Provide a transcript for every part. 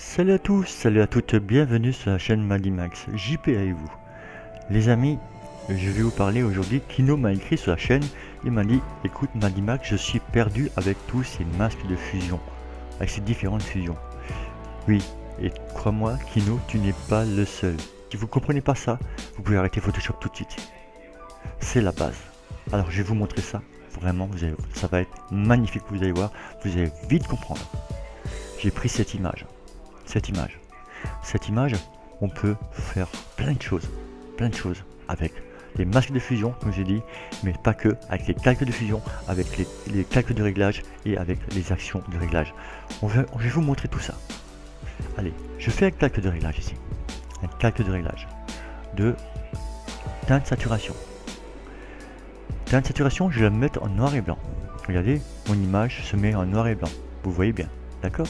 Salut à tous, salut à toutes, bienvenue sur la chaîne Madimax, JP avec vous. Les amis, je vais vous parler aujourd'hui. Kino m'a écrit sur la chaîne, il m'a dit: écoute Madimax, je suis perdu avec tous ces masques de fusion, avec ces différentes fusions. Oui, et crois-moi Kino, tu n'es pas le seul. Si vous comprenez pas ça, vous pouvez arrêter Photoshop tout de suite. C'est la base. Alors je vais vous montrer ça, vraiment, ça va être magnifique, vous allez voir, vous allez vite comprendre. J'ai pris cette image. Cette image, on peut faire plein de choses avec les masques de fusion, comme j'ai dit, mais pas que, avec les calques de fusion, avec les calques de réglage et avec les actions de réglage. Je vais vous montrer tout ça. Allez, je fais un calque de réglage ici. Un calque de réglage de teinte saturation. Teinte saturation, je vais la mettre en noir et blanc. Regardez, mon image se met en noir et blanc. Vous voyez bien, d'accord?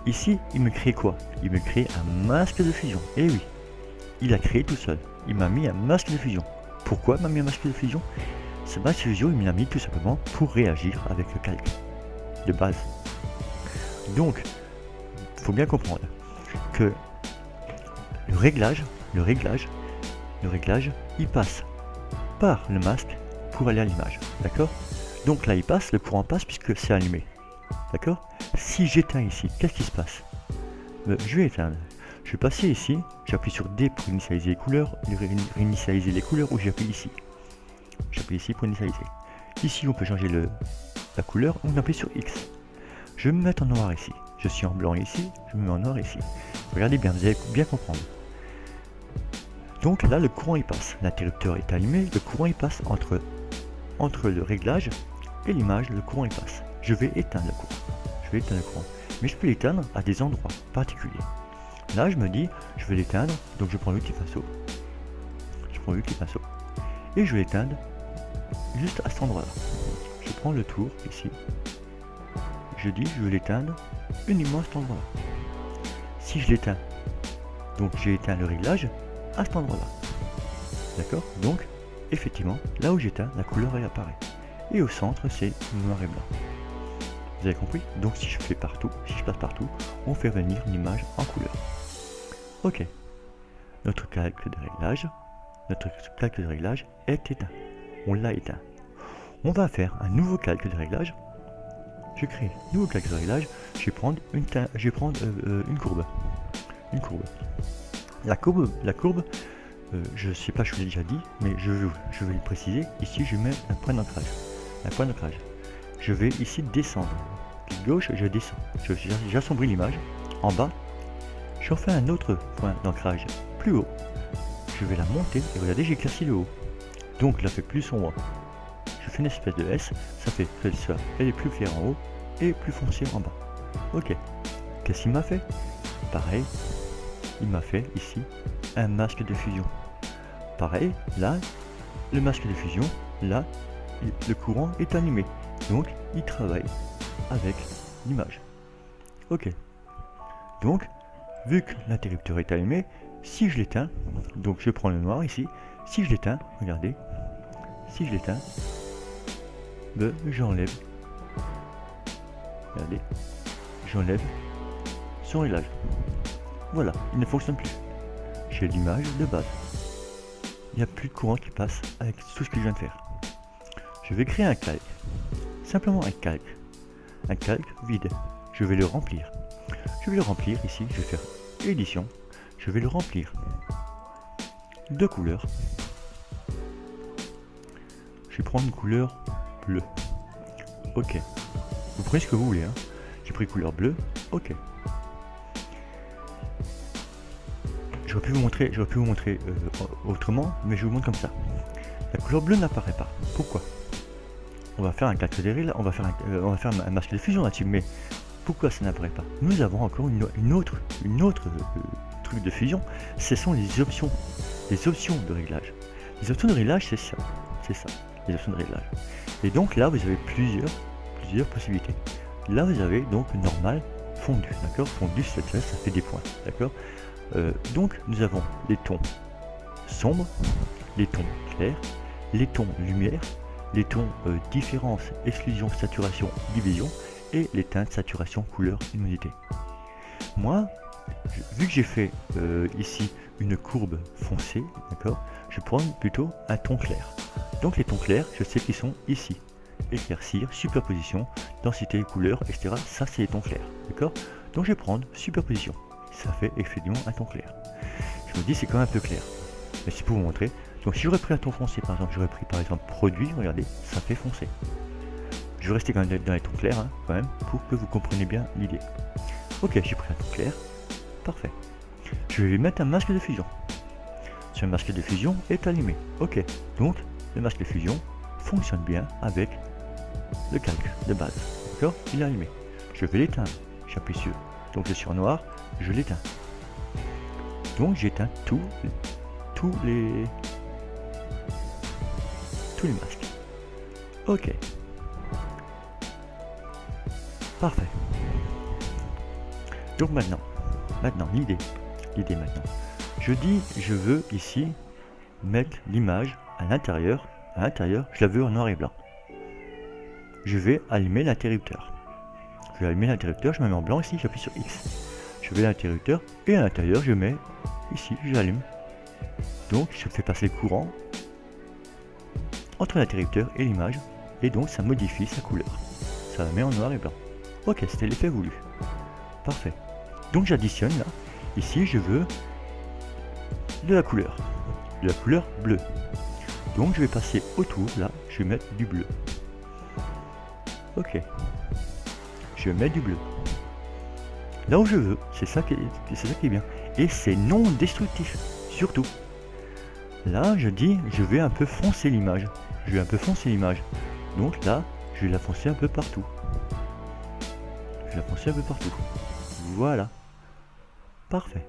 Ici, il me crée quoi? Il me crée un masque de fusion. Eh oui, il a créé tout seul. Il m'a mis un masque de fusion. Pourquoi il m'a mis un masque de fusion? Ce masque de fusion, il me l'a mis tout simplement pour réagir avec le calque de base. Donc, il faut bien comprendre que le réglage, il passe par le masque pour aller à l'image. D'accord? Donc là, le courant passe puisque c'est allumé. D'accord? Si j'éteins ici, qu'est-ce qui se passe? Je vais éteindre. Je vais passer ici, j'appuie sur D pour initialiser les couleurs, ou j'appuie ici. J'appuie ici pour initialiser. Ici, on peut changer la couleur, on appuie sur X. Je vais me mettre en noir ici. Je suis en blanc ici, je me mets en noir ici. Regardez bien, vous allez bien comprendre. Donc là, le courant il passe. L'interrupteur est allumé, le courant il passe entre le réglage et l'image, le courant il passe. Je vais éteindre le courant. Mais je peux l'éteindre à des endroits particuliers. Là, je me dis, je vais l'éteindre, donc je prends l'outil pinceau. Et je vais l'éteindre juste à cet endroit-là. Je prends le tour ici. Je dis, je vais l'éteindre uniquement à cet endroit-là. Si je l'éteins, donc j'ai éteint le réglage à cet endroit-là. D'accord? Donc, effectivement, là où j'éteins, la couleur elle apparaît. Et au centre, c'est noir et blanc. Vous avez compris? Donc si je passe partout, on fait venir une image en couleur. Ok. Notre calque de réglage est éteint. On l'a éteint. On va faire un nouveau calque de réglage. Je crée un nouveau calque de réglage. Je vais prendre une courbe. La courbe, je sais pas, je vous l'ai déjà dit, mais je vais le préciser. Ici, je mets un point d'ancrage. Je vais ici descendre. Clic gauche, je descends. J'assombris l'image. En bas, j'en fais un autre point d'ancrage plus haut. Je vais la monter et regardez, j'ai éclairci le haut. Donc là, fait plus sombre. Je fais une espèce de S. Ça fait que elle est plus claire en haut et plus foncée en bas. Ok. Qu'est-ce qu'il m'a fait? Pareil. Il m'a fait ici un masque de fusion. Pareil, là, le masque de fusion, là, le courant est allumé. Donc, il travaille avec l'image. Ok. Donc, vu que l'interrupteur est allumé, si je l'éteins, donc je prends le noir ici, si je l'éteins, regardez, j'enlève, regardez, j'enlève son réglage. Voilà, il ne fonctionne plus. J'ai l'image de base. Il n'y a plus de courant qui passe avec tout ce que je viens de faire. Je vais créer un calque. Simplement un calque vide. Je vais le remplir. Ici, je vais faire édition. Je vais le remplir de couleurs. Je vais prendre une couleur bleue. Ok. Vous prenez ce que vous voulez. Hein. J'ai pris couleur bleue. Ok. J'aurais pu vous montrer autrement, mais je vous montre comme ça. La couleur bleue n'apparaît pas. Pourquoi? On va faire un calque de réglage, on va faire un masque de fusion là-dessus, mais pourquoi ça n'apparaît pas? Nous avons encore une autre truc de fusion. Ce sont les options de réglage. Les options de réglage, c'est ça, les options de réglage. Et donc là, vous avez plusieurs possibilités. Là, vous avez donc normal, fondu, d'accord? Fondu, ça fait des points, d'accord? Donc nous avons les tons sombres, les tons clairs, les tons lumière, les tons différence, exclusion, saturation, division et les teintes saturation, couleur, luminosité. moi, vu que j'ai fait ici une courbe foncée, d'accord, je prends plutôt un ton clair. Donc les tons clairs, je sais qu'ils sont ici. Éclaircir, superposition, densité, couleur, etc. Ça, c'est les tons clairs, d'accord. Donc je vais prendre superposition. Ça fait effectivement un ton clair. Je me dis, c'est quand même un peu clair. Mais c'est pour vous montrer. Donc si j'aurais pris un ton foncé, par exemple, j'aurais pris par exemple produit, regardez, ça fait foncé. Je vais rester quand même dans les tons clairs, hein, quand même, pour que vous compreniez bien l'idée. Ok, j'ai pris un ton clair. Parfait. Je vais lui mettre un masque de fusion. Ce masque de fusion est allumé. Ok, donc le masque de fusion fonctionne bien avec le calque de base. D'accord, il est allumé. Je vais l'éteindre. J'appuie sur. Donc je suis en noir, je l'éteins. Donc j'éteins tous les masques. Ok. Parfait. Donc maintenant, l'idée maintenant. Je dis, je veux ici mettre l'image à l'intérieur, je la veux en noir et blanc. Je vais allumer l'interrupteur. Je vais allumer l'interrupteur, je me mets en blanc ici, j'appuie sur X. Je vais à l'interrupteur et à l'intérieur, je mets ici, j'allume. Donc je fais passer le courant entre l'interrupteur et l'image et donc ça modifie sa couleur. Ça la met en noir et blanc. Ok, c'était l'effet voulu. Parfait. Donc j'additionne là. Ici, je veux de la couleur bleue. Donc je vais passer autour, là, je vais mettre du bleu. Ok. Je mets du bleu. Là où je veux, c'est ça qui est bien. Et c'est non destructif, surtout. Là, je dis, je vais un peu foncer l'image. Donc là, je vais la foncer un peu partout. Voilà. Parfait.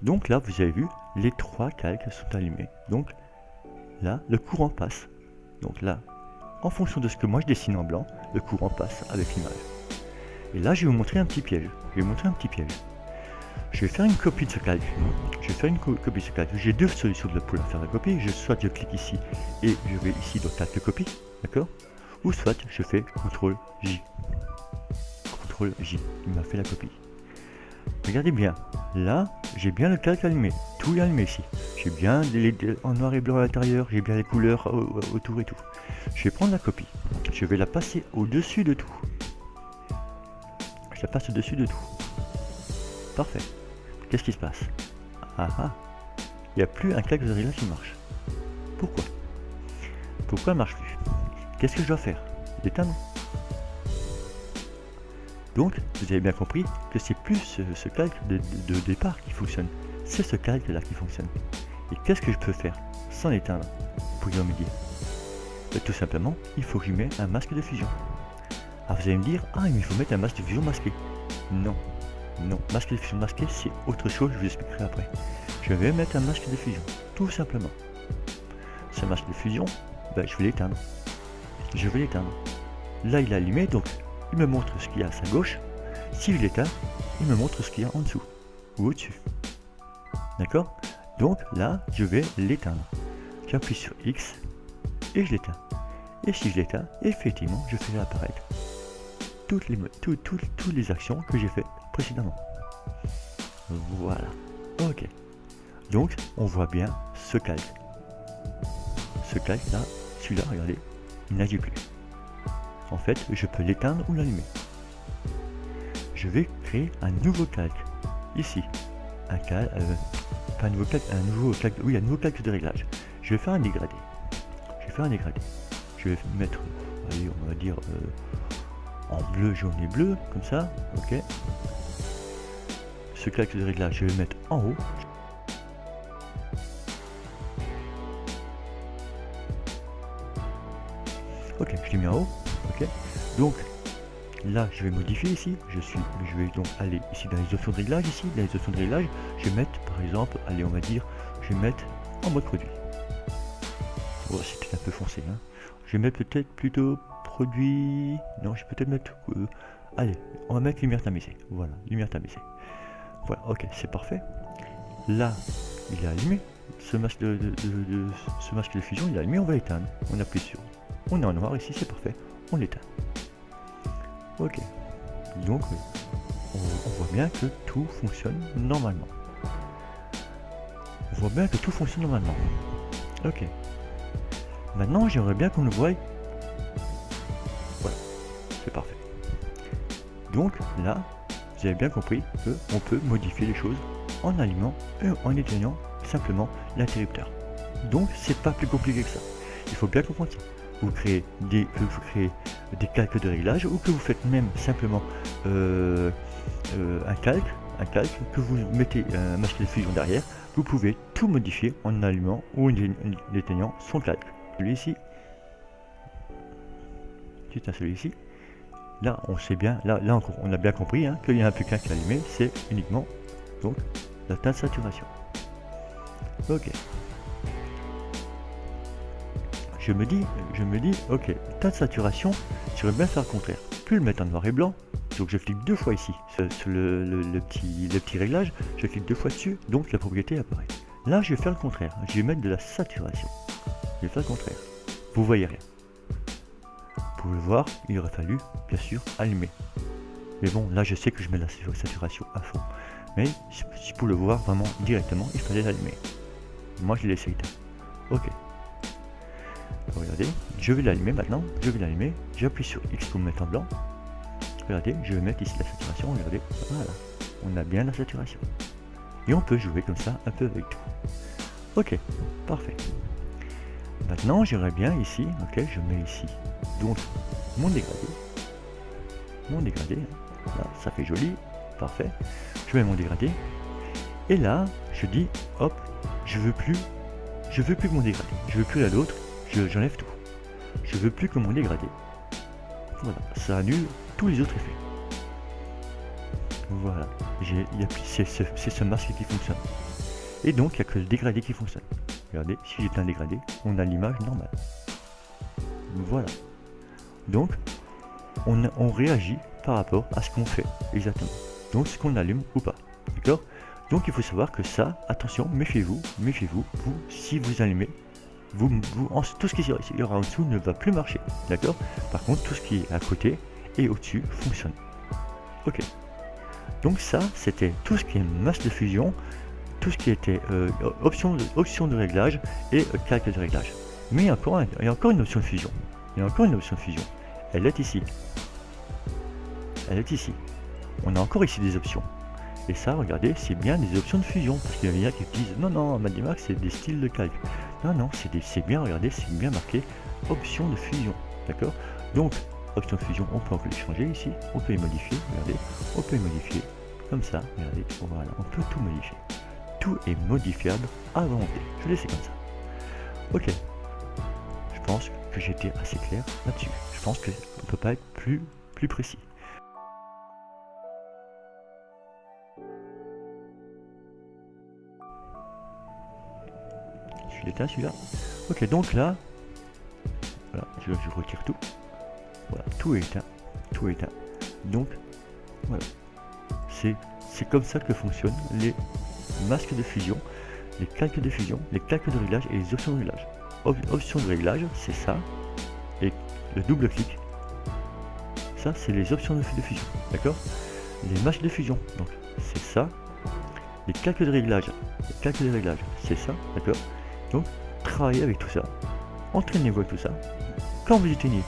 Donc là, vous avez vu, les trois calques sont allumés. Donc là, le courant passe. Donc là, en fonction de ce que moi je dessine en blanc, le courant passe avec l'image. Et là, je vais vous montrer un petit piège. Je vais faire une copie de ce calque. J'ai deux solutions pour faire la copie. Soit je clique ici et je vais ici dans calque copie, d'accord? Ou soit je fais CTRL J. CTRL J, il m'a fait la copie. Regardez bien, là, j'ai bien le calque allumé. Tout est allumé ici. J'ai bien en noir et blanc à l'intérieur, j'ai bien les couleurs autour et tout. Je vais prendre la copie. Je vais la passer au-dessus de tout. Je la passe au-dessus de tout. Parfait. Qu'est-ce qui se passe? Ah ah. Il n'y a plus un calque de réglage qui marche. Pourquoi elle ne marche plus? Qu'est-ce que je dois faire? L'éteindre? Donc, vous avez bien compris que c'est plus ce calque de départ qui fonctionne. C'est ce calque là qui fonctionne. Et qu'est-ce que je peux faire sans l'éteindre? Pourriez-vous me dire? Tout simplement, il faut que je mette un masque de fusion. Alors vous allez me dire, ah mais il faut mettre un masque de fusion masqué. Non, masque de fusion masqué c'est autre chose, je vous expliquerai après. Je vais mettre un masque de fusion, tout simplement. Ce masque de fusion, je vais l'éteindre. Là il est allumé, donc il me montre ce qu'il y a à sa gauche. Si je l'éteins, il me montre ce qu'il y a en dessous ou au-dessus. D'accord? Donc là, je vais l'éteindre. J'appuie sur X et je l'éteins. Et si je l'éteins, effectivement, je fais apparaître toutes les actions que j'ai faites précédemment. Voilà. Ok. Donc, on voit bien ce calque. Ce calque là, celui-là, regardez, il n'agit plus. En fait, je peux l'éteindre ou l'allumer. Je vais créer un nouveau calque. Ici. Un nouveau calque de réglage. Je vais faire un dégradé. Je vais mettre, allez, on va dire en bleu, jaune et bleu, comme ça, ok. Ce calque de réglage, je vais le mettre en haut. Ok, je l'ai mis en haut, ok. Donc là, je vais modifier ici. Je vais donc aller ici dans les options de réglage, je vais mettre par exemple, allez, on va dire, je vais mettre en mode produit. Oh, c'était un peu foncé, hein. Je vais mettre peut-être plutôt produit. Non, je vais peut-être mettre. Allez, on va mettre lumière tamisée. Voilà, lumière tamisée. Voilà, ok, c'est parfait. Là, il est allumé. Ce masque de fusion, il est allumé. On va l'éteindre. On appuie sur. On est en noir ici, c'est parfait. On l'éteint. Ok. Donc, on voit bien que tout fonctionne normalement. On voit bien que tout fonctionne normalement. Ok. Maintenant, j'aimerais bien qu'on le voie. Voilà, c'est parfait. Donc là, vous avez bien compris qu'on peut modifier les choses en allumant et en éteignant simplement l'interrupteur. Donc c'est pas plus compliqué que ça. Il faut bien comprendre ça. Vous créez des calques de réglage ou que vous faites même simplement un calque que vous mettez un masque de fusion derrière. Vous pouvez tout modifier en allumant ou en éteignant son calque. Celui-ci, c'est celui-ci. Là, on sait bien, là encore, on a bien compris qu'il y a un plus qu'un qui est allumé, c'est uniquement donc la teinte saturation. Ok. Je me dis, ok, teinte saturation, je vais bien faire le contraire. Plus le mettre en noir et blanc, donc je clique 2 fois ici, sur le petit réglage, je clique 2 fois dessus, donc la propriété apparaît. Là, je vais faire le contraire, je vais mettre de la saturation. Je vais faire le contraire. Vous voyez rien. Vous pouvez voir, il aurait fallu, bien sûr, allumer. Mais bon, là, je sais que je mets la saturation à fond. Mais si pour le voir vraiment directement, il fallait l'allumer. Moi, je l'ai laissé éteint. Ok. Regardez, je vais l'allumer maintenant. Je vais l'allumer. J'appuie sur X pour me mettre en blanc. Regardez, je vais mettre ici la saturation. Regardez, voilà. On a bien la saturation. Et on peut jouer comme ça un peu avec tout. Ok, parfait. Maintenant, j'aimerais bien ici, ok, je mets ici donc mon dégradé. Là, ça fait joli, parfait. Je mets mon dégradé. Et là, je dis, hop, je veux plus que mon dégradé. Je veux plus la l'autre, j'enlève tout. Je veux plus que mon dégradé. Voilà, ça annule tous les autres effets. Voilà, c'est ce masque qui fonctionne. Et donc, il n'y a que le dégradé qui fonctionne. Regardez, si j'éteins un dégradé, on a l'image normale. Voilà. Donc, on réagit par rapport à ce qu'on fait, exactement. Donc, ce qu'on allume ou pas. D'accord? Donc, il faut savoir que ça, attention, méfiez-vous, si vous allumez, tout ce qui y aura en dessous ne va plus marcher. D'accord? Par contre, tout ce qui est à côté et au-dessus fonctionne. Ok. Donc, ça, c'était tout ce qui est masse de fusion, tout ce qui était option de réglage et calque de réglage. Mais il y a encore une option de fusion. Elle est ici. On a encore ici des options. Et ça, regardez, c'est bien des options de fusion. Parce qu'il y en a qui disent non, Madimax, c'est des styles de calque. Non, c'est bien, regardez, c'est bien marqué option de fusion. D'accord? Donc, option de fusion, on peut encore les changer ici. On peut les modifier, regardez. On peut les modifier comme ça, regardez. Voilà, on peut tout modifier. Tout est modifiable à volonté. Je laisse comme ça. Ok. Je pense que j'étais assez clair là-dessus. Je pense qu'on ne peut pas être plus précis. Je suis éteint celui-là. Ok, donc là, voilà, je retire tout. Voilà, tout est éteint. Donc, voilà. C'est comme ça que fonctionnent les masques de fusion, les calques de fusion, les calques de réglage et les options de réglage. Options de réglage, c'est ça, et le double clic, ça c'est les options de fusion, d'accord? Les masques de fusion, donc c'est ça, les calques de réglage, c'est ça, d'accord? Donc travaillez avec tout ça, entraînez-vous avec tout ça. Quand vous éteignez,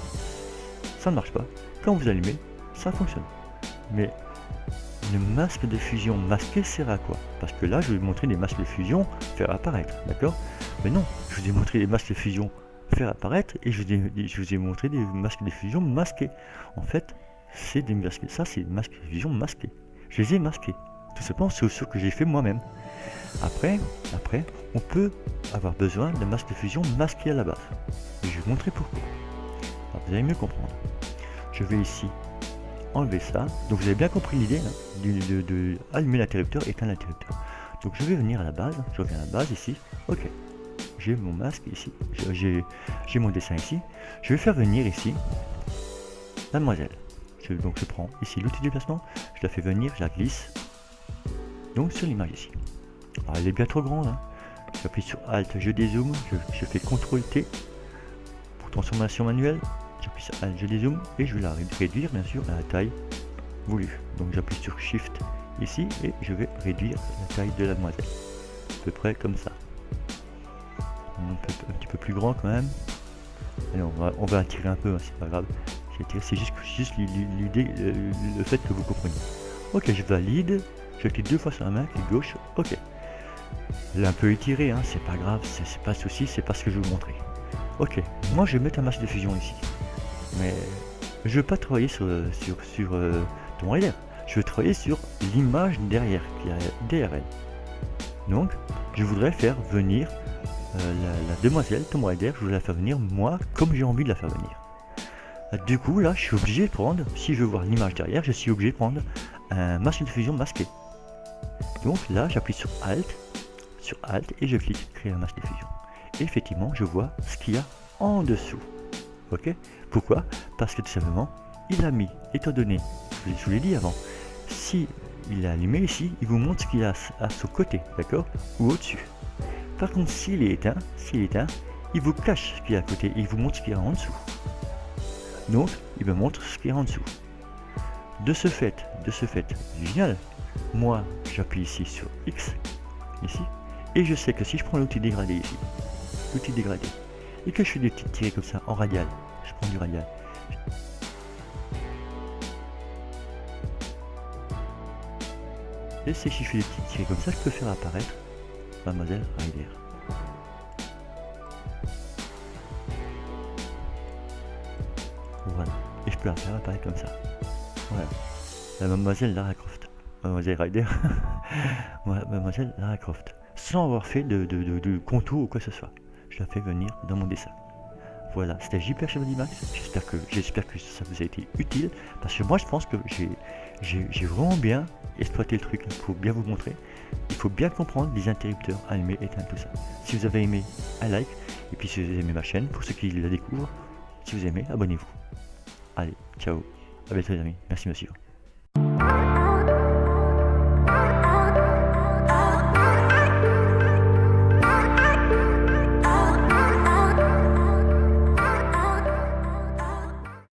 ça ne marche pas. Quand vous allumez, ça fonctionne. Mais le masque de fusion masqué sert à quoi? Parce que là, je vais vous montrer des masques de fusion faire apparaître, d'accord? Mais non, je vous ai montré des masques de fusion faire apparaître et je vous ai montré des masques de fusion masqués. En fait, c'est des masques, ça c'est des masques de fusion masqués. Je les ai masqués. Tout simplement, c'est ce que j'ai fait moi-même. Après, on peut avoir besoin de masques de fusion masqués à la base. Et je vais vous montrer pourquoi. Alors, vous allez mieux comprendre. Je vais ici enlever ça. Donc vous avez bien compris l'idée de allumer l'interrupteur, éteindre l'interrupteur. Donc je vais venir à la base, je reviens à la base ici. Ok, j'ai mon masque ici, j'ai mon dessin ici. Je vais faire venir ici mademoiselle. Donc je prends ici l'outil du placement, je la fais venir, je la glisse. Donc sur l'image ici. Alors, elle est bien trop grande. J'appuie sur Alt, je dézoome, je fais CTRL T pour transformation manuelle. J'appuie sur Alt, je dézoome et je vais la réduire bien sûr à la taille voulu. Donc j'appuie sur Shift ici et je vais réduire la taille de la demoiselle. À peu près comme ça. Un petit peu plus grand quand même. Allez, on va attirer un peu, hein, c'est pas grave. C'est juste l'idée, le fait que vous compreniez. Ok, je valide. Je clique 2 fois sur la main, clic gauche. Ok. Elle est un peu étirée, hein, c'est pas grave, c'est pas de souci, c'est pas ce que je vais vous montrer. Ok, moi je vais mettre un masque de fusion ici. Mais je veux pas travailler sur Tomb Raider. Je veux travailler sur l'image derrière, qui est derrière elle. Donc, je voudrais faire venir la demoiselle Tomb Raider, je voudrais la faire venir moi comme j'ai envie de la faire venir. Du coup là je suis obligé de prendre, si je veux voir l'image derrière, je suis obligé de prendre un masque de fusion masqué. Donc là j'appuie sur Alt et je clique créer un masque de fusion. Et effectivement je vois ce qu'il y a en dessous. Ok. Pourquoi? Parce que tout simplement il a mis, étant donné, je vous l'ai dit avant, si il est allumé ici, il vous montre ce qu'il y a à son côté, d'accord, ou au-dessus. Par contre s'il est éteint, il vous cache ce qu'il y a à côté et il vous montre ce qu'il y a en dessous. Donc il me montre ce qu'il y a en dessous. De ce fait, génial. Moi j'appuie ici sur X, ici, et je sais que si je prends l'outil dégradé ici, et que je fais des petites tirées comme ça en radial, je prends du radial. Et si je fais des petites tirées comme ça, je peux faire apparaître Mademoiselle Ryder. Voilà. Et je peux la faire apparaître comme ça. Voilà. La Mademoiselle Lara Croft. Mademoiselle Ryder. Voilà, Mademoiselle Lara Croft. Sans avoir fait de contour ou quoi que ce soit. Je la fais venir dans mon dessin. Voilà, c'était JPR chez Madimax. J'espère que ça vous a été utile. Parce que moi je pense que j'ai vraiment bien exploité le truc pour bien vous montrer. Il faut bien comprendre les interrupteurs, allumer, éteindre, tout ça. Si vous avez aimé, un like. Et puis si vous avez aimé ma chaîne, pour ceux qui la découvrent, si vous aimez, abonnez-vous. Allez, ciao. À bientôt les amis. Merci monsieur.